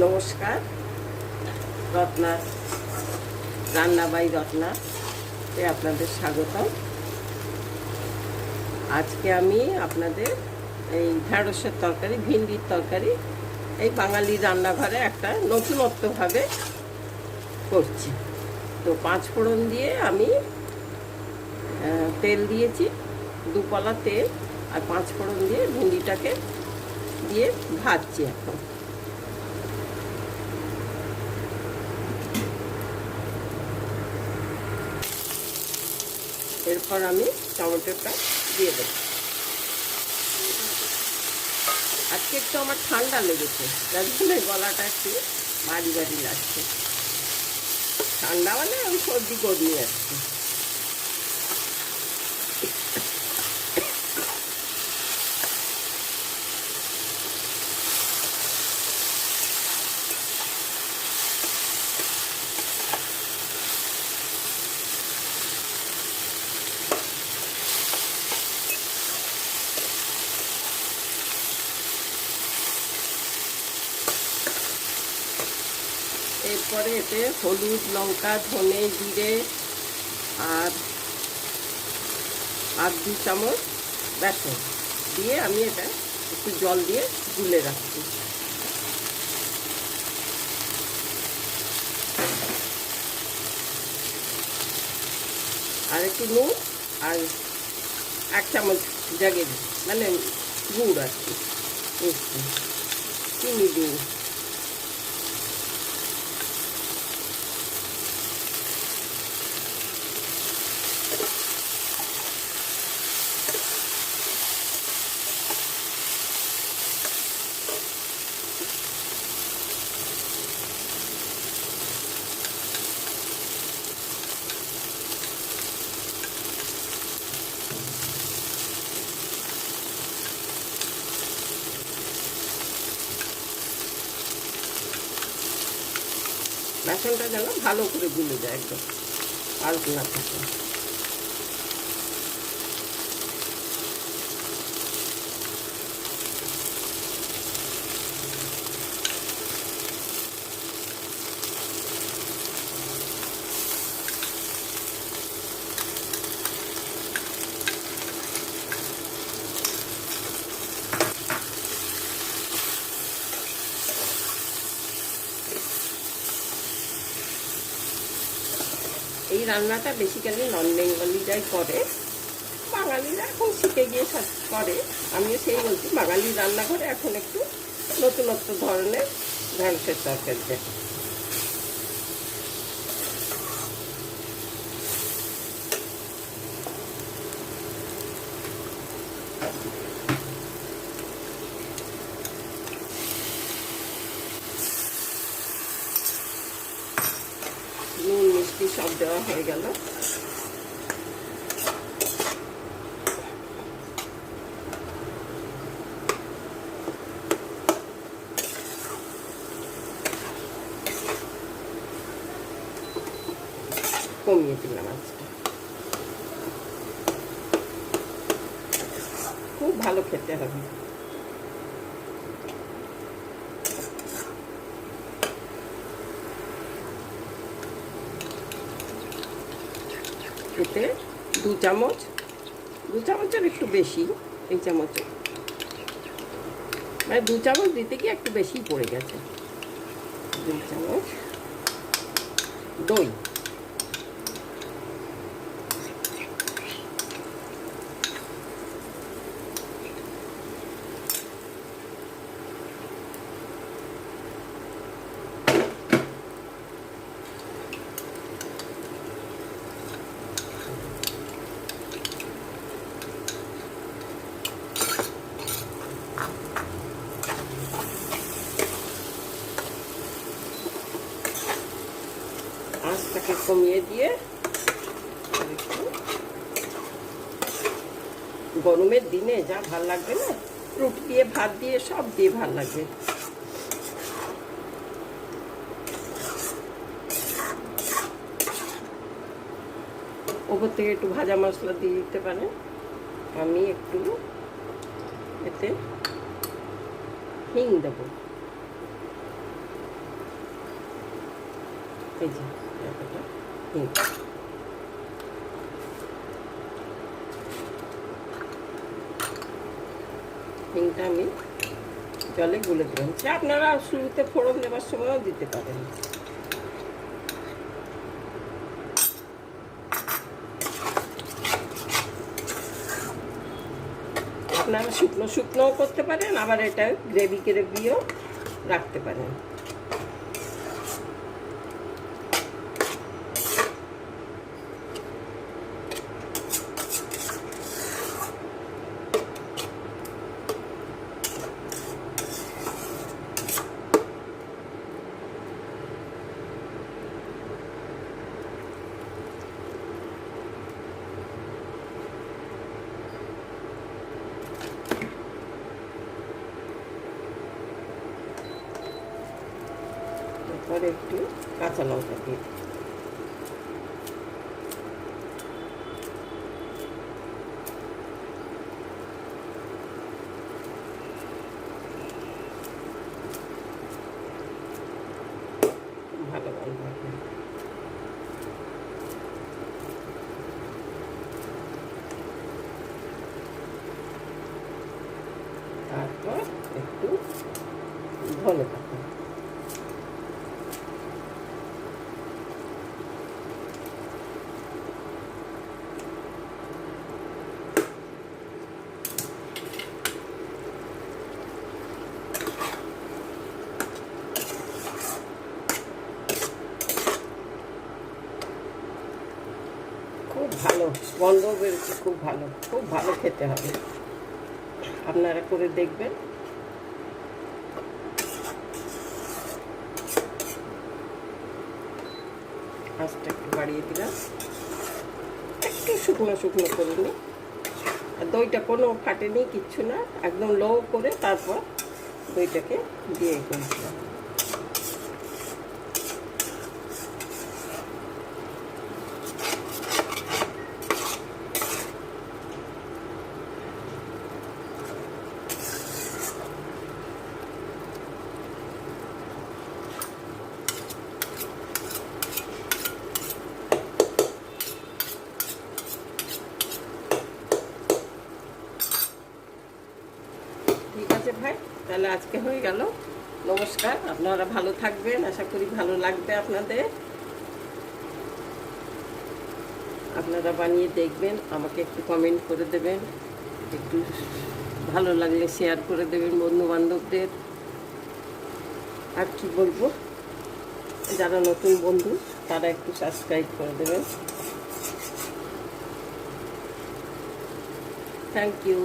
নমস্কার, রত্না রান্না বাই রত্না তে আপনাদের স্বাগতম। আজকে আমি আপনাদের এই ঢ্যাঁড়সের তরকারি, ভিন্ডির তরকারি এই বাঙালি রান্নাঘরে একটা নতুনত্বভাবে করছি। তো 5 ফোড়ন দিয়ে আমি তেল দিয়েছি, 2 পলা তেল, আর 5 ফোড়ন দিয়ে ভিন্ডিটাকে দিয়ে ভাজছি এখন। এরপর আমি টমেটোটা দিয়ে দেব। আজকে একটু আমার ঠান্ডা লেগেছে, যার জন্য গলাটা একটু ভারী ভারী লাগছে। ঠান্ডা মানে আমি সর্দি গরমি আসছি। এরপরে এতে হলুদ, লঙ্কা, ধনে, জিরে আর 2 চামচ বেসন দিয়ে আমি এটা একটু জল দিয়ে গুলে রাখছি। আর একটু নুন আর 1 চামচ জাগের মানে গুড় আর কি, মিষ্টি চিনি দিই। বেসনটা যেন ভালো করে গুলে যায়, একদম পাল্টে না থাকে। এই রান্নাটা বেসিক্যালি নন বেঙ্গলিরাই করে, বাঙালিরা এখন শিখে গিয়ে সব করে। আমিও সেই বলছি, বাঙালি রান্নাঘরে এখন একটু নতুনত্ব ধরনের ঢ্যাঁড়সের তরকারি দেয়। নুন মিষ্টি সব দেওয়া হয়ে গেল। কমিয়ে দিলাম আজকে। খুব ভালো খেতে হবে। এতে 2 চামচ, 2 চামচের একটু বেশি, এই চামচে মানে 2 চামচ দিতে গিয়ে একটু বেশি পড়ে গেছে। 2 চামচ দই, আঁচটাকে কমিয়ে দিয়ে। গরমের দিনে যা ভাল লাগবে না, রুটি দিয়ে, ভাত দিয়ে, সব দিয়ে ভাল লাগবে। ওপর থেকে একটু ভাজা মশলা দিয়ে দিতে পারেন। আমি একটু এতে হিং দেবো। এই যে এতটা হিং, হিংটা আমি জলে গুলে দিলাম। আপনারা শুরুতে ফোড়ন দেওয়ার সময়ও দিতে পারেন। আপনারা শুকনো শুকনোও করতে পারেন, আবার এটা গ্রেভি গ্রেভিও রাখতে পারেন। এরপরে একটু কাঁচা লঙ্কা দিয়ে ভালো গন্ধ হবে। তারপর একটু ধনে পাতা, খুব ভালো গন্ধ বেরোচ্ছে, খুব ভালো, খুব ভালো খেতে হবে। আপনারা করে দেখবেন। আঁচটা একটু বাড়িয়ে দিলাম, একটু শুকনো শুকনো করে নিই। আর দইটা কোনো ফাটেনি, কিচ্ছু না, একদম লো করে তারপর দইটাকে দিয়ে করেছিলাম। ঠিক আছে ভাই, তাহলে আজকে হয়ে গেল। নমস্কার, আপনারা ভালো থাকবেন, আশা করি ভালো লাগবে আপনাদের। আপনারা বানিয়ে দেখবেন, আমাকে একটু কমেন্ট করে দেবেন, একটু ভালো লাগলে শেয়ার করে দেবেন বন্ধু বান্ধবদের। আর কি বলবো, যারা নতুন বন্ধু তারা একটু সাবস্ক্রাইব করে দেবেন। Thank you.